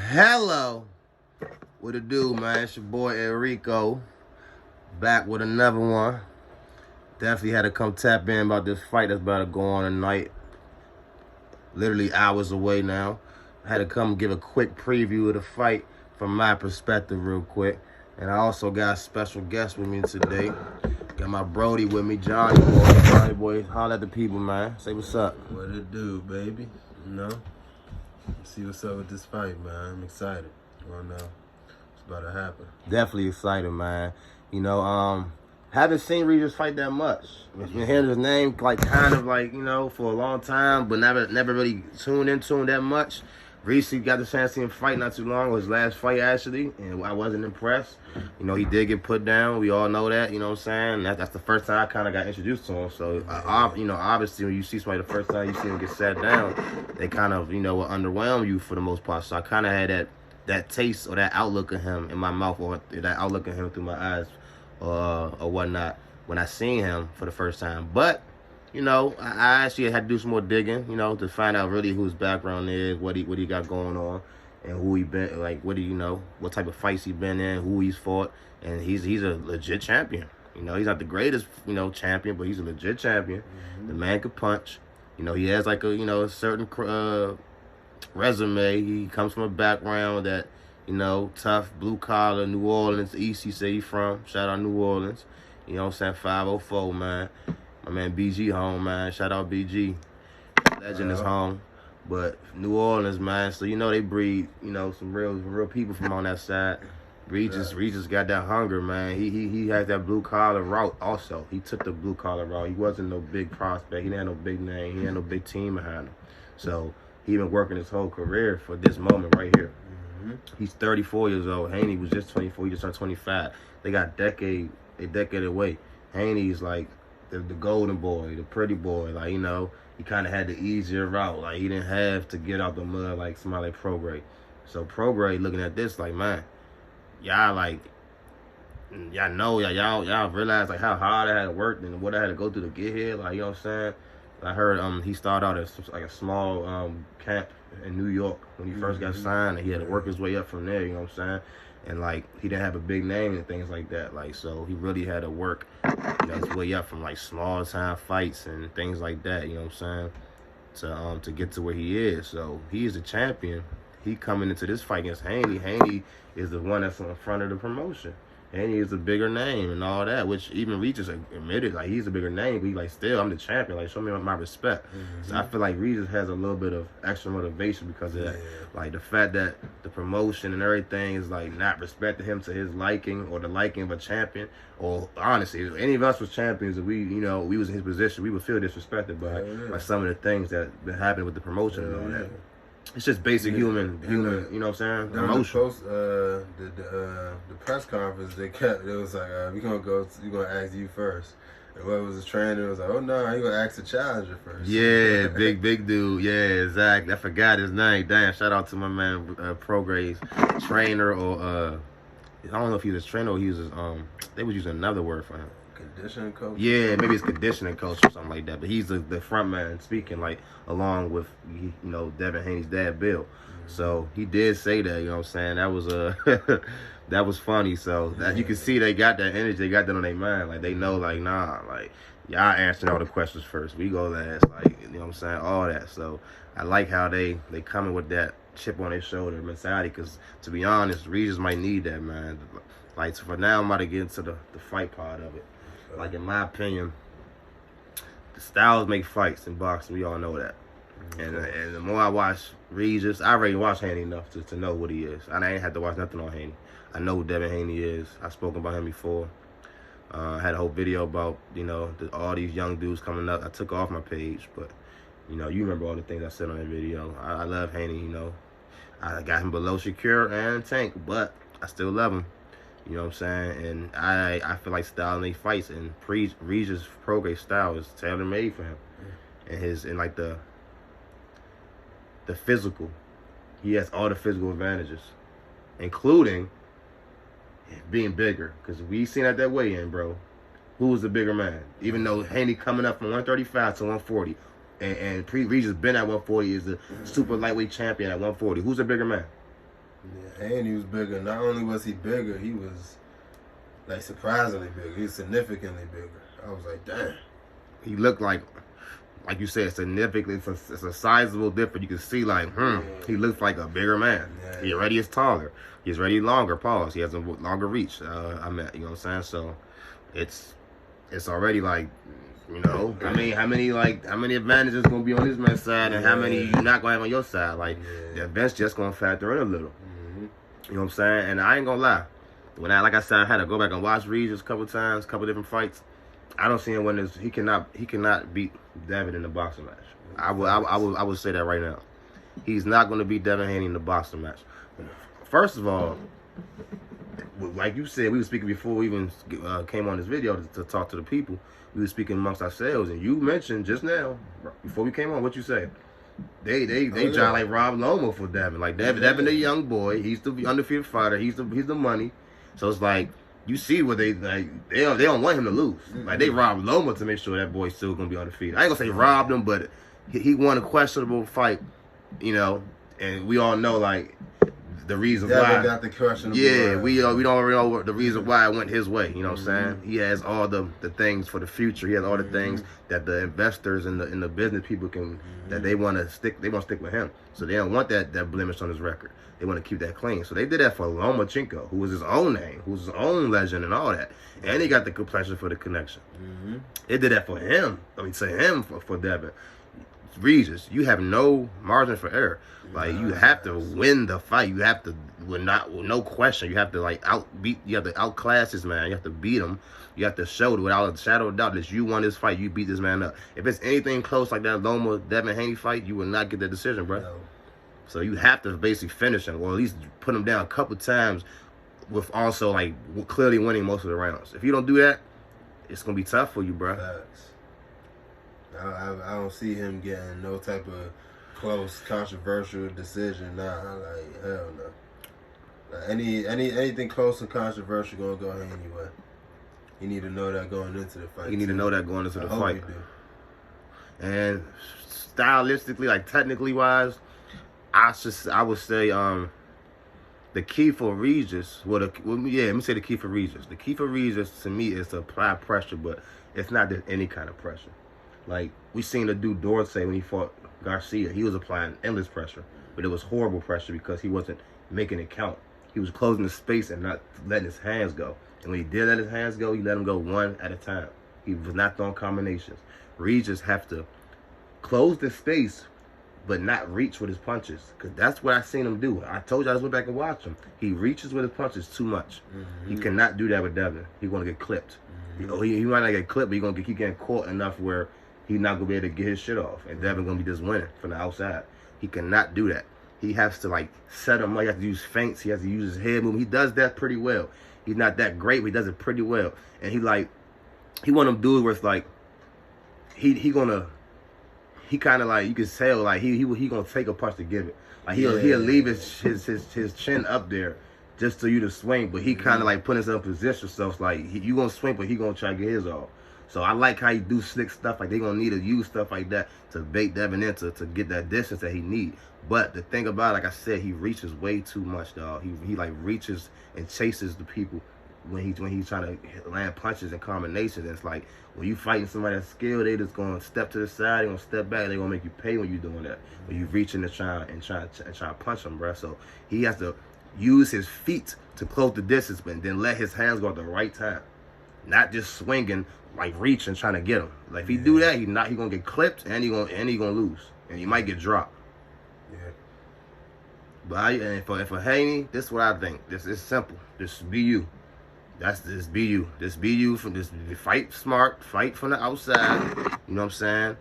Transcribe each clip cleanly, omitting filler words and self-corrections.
Hello, what it do, man? It's your boy Enrico, back with another one. Definitely had to come tap in about this fight that's about to go on tonight. Literally hours away now. I had to come give a quick preview of the fight from my perspective real quick. And I also got a special guest with me today. Got my Brody with me, Johnny boy. Johnny boy, holler at the people, man. Say what's up. What it do, baby? See what's up with this fight, man. I'm excited. You wanna know what's about to happen? Definitely excited, man. Haven't seen Regis fight that much. Been hearing his name for a long time, but never really tuned into him that much. Reese got the chance to see him fight not too long. It was his last fight actually, and I wasn't impressed. He did get put down. We all know that. You know what I'm saying? That's the first time I kind of got introduced to him. So obviously when you see somebody the first time you see him get sat down, they kind of will underwhelm you for the most part. So I kind of had that taste or that outlook of him in my mouth, or that outlook of him through my eyes, or whatnot, when I seen him for the first time. But I actually had to do some more digging, to find out really who his background is, what he got going on, and who he been, like, what type of fights he been in, who he's fought, and he's a legit champion. He's not the greatest, champion, but he's a legit champion. Mm-hmm. The man could punch. He has like a certain resume. He comes from a background that, tough, blue collar, New Orleans, East, he say he from. Shout out New Orleans. You know what I'm saying? 504, man. My man BG home, man. Shout out BG. Legend is home. But New Orleans, man. So they breed, some real people from on that side. Regis got that hunger, man. He has that blue collar route also. He took the blue collar route. He wasn't no big prospect. He didn't have no big name. He had no big team behind him. So he been working his whole career for this moment right here. Mm-hmm. He's 34 years old. Haney was just 24. He just turned 25. They got a decade away. Haney's like the golden boy, the pretty boy. Like, he kind of had the easier route. Like, he didn't have to get out the mud like somebody like Prograis. So Prograis looking at this like, man, y'all realize like how hard I had to work and what I had to go through to get here. Like, you know what I'm saying? I heard he started out as like a small camp in New York when he first got signed, and he had to work his way up from there, you know what I'm saying? And like, he didn't have a big name and things like that. Like, so he really had to work his way up from like small time fights and things like that, you know what I'm saying? To get to where he is. So he is a champion. He coming into this fight against Haney. Haney is the one that's in front of the promotion. Haney is a bigger name and all that, which even Regis admitted, like, he's a bigger name, but he's like, still, I'm the champion. Like, show me my respect. Mm-hmm. So I feel like Regis has a little bit of extra motivation because of that. Like, the fact that the promotion and everything is, like, not respecting him to his liking or the liking of a champion. Or, honestly, if any of us was champions and we was in his position, we would feel disrespected by some of the things that been happening with the promotion and all that. It's just basic human, you know what I'm saying? Emotion. The press conference, it was like, we're gonna ask you first. And whoever was the trainer was like, oh no, you're gonna ask the challenger first. Yeah, big dude. Yeah, exactly. I forgot his name. Damn, shout out to my man Prograis, trainer, or I don't know if he was a trainer or he was they was using another word for him. Conditioning coach? Yeah, maybe it's conditioning coach or something like that. But he's the front man speaking, like, along with Devin Haney's dad, Bill. Mm-hmm. So he did say that, you know what I'm saying? That was that was funny. So that you can see they got that energy, they got that on their mind. Like, they know, like, nah, like, y'all answering all the questions first. We go last, like, you know what I'm saying? All that. So I like how they coming with that chip on their shoulder mentality, because to be honest, Regis might need that, man. Like, so for now, I'm about to get into the fight part of it. Like, in my opinion, the styles make fights in boxing. We all know that. Mm-hmm. And the more I watch Regis, I already watched Haney enough to know what he is. I ain't had to watch nothing on Haney. I know who Devin Haney is. I've spoken about him before. I had a whole video about, all these young dudes coming up. I took off my page, but, you remember all the things I said on that video. I love Haney, I got him below Shakur and Tank, but I still love him. You know what I'm saying? And I feel like style in fights, and Regis Prograis style is tailor made for him. And like the physical. He has all the physical advantages, including being bigger. Because we seen at that weigh-in, bro. Who was the bigger man? Even though Haney coming up from 135 to 140, and Regis been at 140, is the super lightweight champion at 140. Who's the bigger man? Yeah, Haney was bigger. Not only was he bigger, he was like surprisingly bigger. He was significantly bigger. I was like, damn. He looked like you said, significant. It's a sizable difference. You can see, like, he looks like a bigger man. Yeah. He already is taller. He's already longer. Pause. He has a longer reach. I mean, you know what I'm saying? So, it's already like, you know, how many advantages gonna be on this man's side, and how many you not gonna have on your side? Like, the event's just gonna factor in a little. Mm-hmm. You know what I'm saying? And I ain't gonna lie. Like I said, I had to go back and watch Regis a couple times, couple different fights. I don't see him win this. He cannot beat Devin in the boxing match. I would say that right now. He's not going to beat Devin Haney in the boxing match. First of all, like you said, we were speaking before we even came on this video to talk to the people. We were speaking amongst ourselves, and you mentioned just now before we came on, what you say? They trying like Rob Loma for Devin. Like Devin, the young boy, he's the undefeated fighter. He's the money. So it's like, you see what they like. They don't want him to lose. Like, they robbed Loma to make sure that boy's still gonna be undefeated. I ain't gonna say robbed him, but he won a questionable fight, you know. And we all know, like, the reason why. Got the questionable. Yeah, we don't already know the reason why it went his way. You know what I'm saying? He has all the things for the future. He has all the things that the investors and the business people can that they want to stick. They want to stick with him. So they don't want that blemish on his record. They want to keep that clean. So they did that for Lomachenko, who was his own name, who was his own legend and all that. And he got the complexion for the connection. They did that for him. I mean, say him for Devin. Regis, you have no margin for error. Like, you have to win the fight. You have to, with no question, you have to you have to outclass this man. You have to beat him. You have to show without a shadow of doubt that you won this fight. You beat this man up. If it's anything close like that Loma Devin Haney fight, you will not get that decision, bro. No. So you have to basically finish him, or at least put him down a couple times, with also like clearly winning most of the rounds. If you don't do that, it's gonna be tough for you, bro. Facts. I don't see him getting no type of close, controversial decision. Nah, like, hell no. Like, anything close and controversial gonna go anyway. You need to know that going into the fight. You need to know that going into the fight. And stylistically, like technically wise, I would say the key for Regis, let me say the key for Regis. The key for Regis to me is to apply pressure, but it's not just any kind of pressure. Like, we seen the dude Dorsey when he fought Garcia. He was applying endless pressure, but it was horrible pressure because he wasn't making it count. He was closing the space and not letting his hands go. And when he did let his hands go, he let them go one at a time. He was not throwing combinations. Regis have to close the space, but not reach with his punches. Because that's what I seen him do. I told you I just went back and watched him. He reaches with his punches too much. He cannot do that with Devin. He's going to get clipped. He might not get clipped, but he's going to keep getting caught enough where he's not going to be able to get his shit off. And Devin going to be just winning from the outside. He cannot do that. He has to, like, set him up. He has to use feints. He has to use his head movement. He does that pretty well. He's not that great, but he does it pretty well. And he one of them dudes where it's like, he kind of like, you can tell, like, he gonna take a punch to give it. Like, he'll leave his chin up there just so you to swing, but he kind of like put himself in position. So it's like, you gonna swing, but he gonna try to get his off. So I like how he do slick stuff. Like, they gonna need to use stuff like that to bait Devin in to get that distance that he need. But the thing about it, like I said, he reaches way too much, dog. He like reaches and chases the people when he's trying to land punches and combinations. And it's like, when you fighting somebody that's skilled, they just gonna step to the side, they gonna step back, they gonna make you pay when you doing that. When you reaching to try to punch them, bro. So he has to use his feet to close the distance, but then let his hands go at the right time, not just swinging, like reaching, trying to get him. Like, if he do that, he gonna get clipped and he gonna lose, and he might get dropped. Yeah. But for Haney, this is what I think. This is simple. Just be you. Just be you. Just be you. From this, fight smart. Fight from the outside. You know what I'm saying?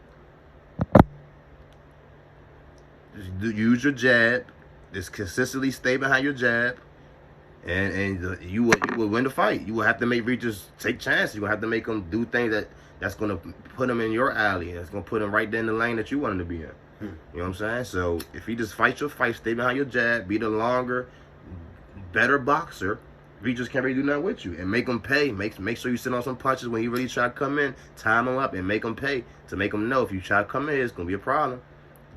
Just use your jab. Just consistently stay behind your jab, and you will win the fight. You will have to make Regis take chances. You will have to make him do things that's gonna put him in your alley. That's gonna put him right there in the lane that you want him to be in. You know what I'm saying? So if he just fights your fight, stay behind your jab, be the longer, better boxer, Regis can't really do nothing with you. And make him pay. Make sure you sit on some punches when he really try to come in. Time him up and make him pay to make him know if you try to come in, it's going to be a problem.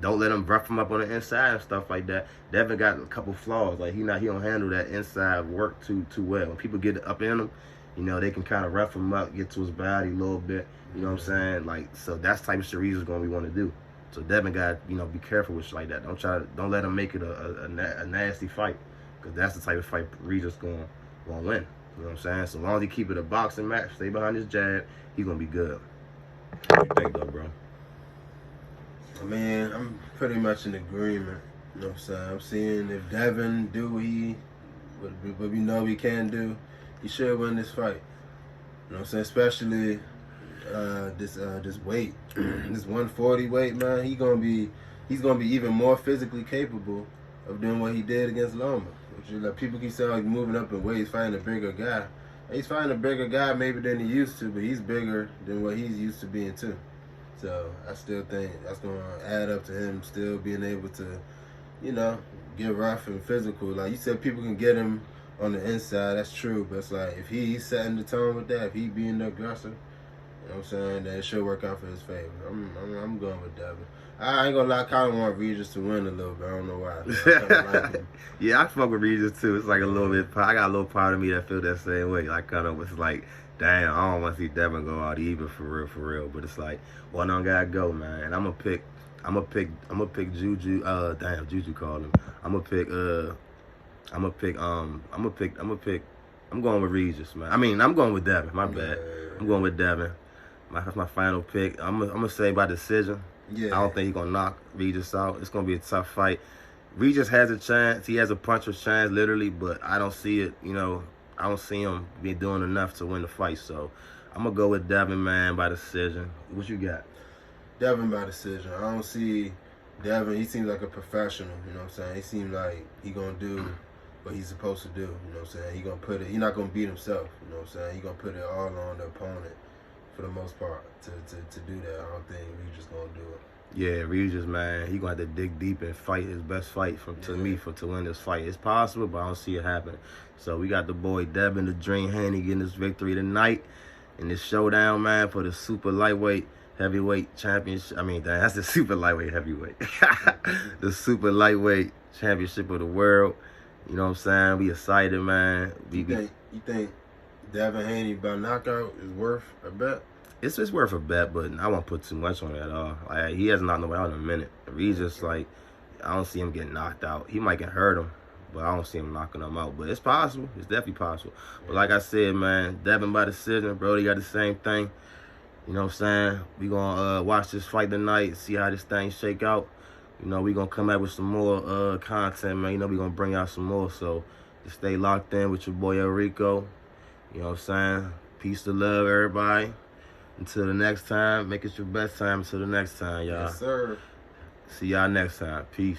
don't let him rough him up on the inside and stuff like that. Devin got a couple flaws. Like he don't handle that inside work too well. When people get up in him, they can kind of rough him up, get to his body a little bit. You know what I'm saying? Like, so that's the type of shit Reeves is gonna be want to do. So Devin got be careful with shit like that. Don't let him make it a nasty fight, because that's the type of fight Reeves is gonna win. You know what I'm saying? So long as he keep it a boxing match, stay behind his jab, he's gonna be good. What you think though, bro? I mean, I'm pretty much in agreement. You know what I'm saying? I'm seeing if Devin do what we know he can do, he should win this fight. You know what I'm saying? Especially this weight, this 140 weight, man. He's gonna be even more physically capable of doing what he did against Loma. Which is like, people keep saying like moving up in weight, he's fighting a bigger guy. He's fighting a bigger guy maybe than he used to, but he's bigger than what he's used to being too. So I still think that's gonna add up to him still being able to, get rough and physical. Like you said, people can get him on the inside. That's true, but it's like if he's setting the tone with that, if he being the aggressor, you know what I'm saying, then it should work out for his favor. I'm going with Devin. I ain't gonna lie, I kind of want Regis to win a little bit. I don't know why. I like him. Yeah, I fuck with Regis too. It's like a little bit. I got a little part of me that feel that same way. I kind of was like, damn, I don't want to see Devin go out even for real. But it's like, one on gotta go, man. And I'm gonna pick Juju. Damn, Juju called him. I'm going with Regis, man. I mean, I'm going with Devin. My bad. I'm going with Devin. That's my final pick. I'm gonna say by decision. Yeah. I don't think he's gonna knock Regis out. It's gonna be a tough fight. Regis has a chance. He has a puncher's chance, literally, but I don't see it. I don't see him be doing enough to win the fight. So I'm gonna go with Devin, man, by decision. What you got? Devin by decision. I don't see Devin. He seems like a professional. You know what I'm saying? He seems like he gonna do what he's supposed to do. You know what I'm saying? He gonna put it. He's not gonna beat himself. You know what I'm saying? He gonna put it all on the opponent for the most part to do that. I don't think Regis gonna do it. Yeah, Regis, man, he gonna have to dig deep and fight his best fight to win this fight. It's possible, but I don't see it happening. So we got the boy Devin the Dream Haney getting this victory tonight in this showdown, man, for the super lightweight heavyweight championship. I mean, that's the super lightweight heavyweight. The super lightweight championship of the world. You know what I'm saying? We excited, man. You think Devin Haney by knockout is worth a bet? It's worth a bet, but I won't put too much on it at all. Like, he hasn't knocked nobody out in a minute. Regis, like, I don't see him getting knocked out. He might get hurt him, but I don't see him knocking him out. But it's possible. It's definitely possible. But like I said, man, Devin by decision. Brody got the same thing. You know what I'm saying? We gonna watch this fight tonight, see how this thing shake out. We gonna come out with some more content, man. We gonna bring out some more. So just stay locked in with your boy El Rico. You know what I'm saying? Peace to love, everybody. Until the next time, make it your best time. Until the next time, y'all. Yes, sir. See y'all next time. Peace.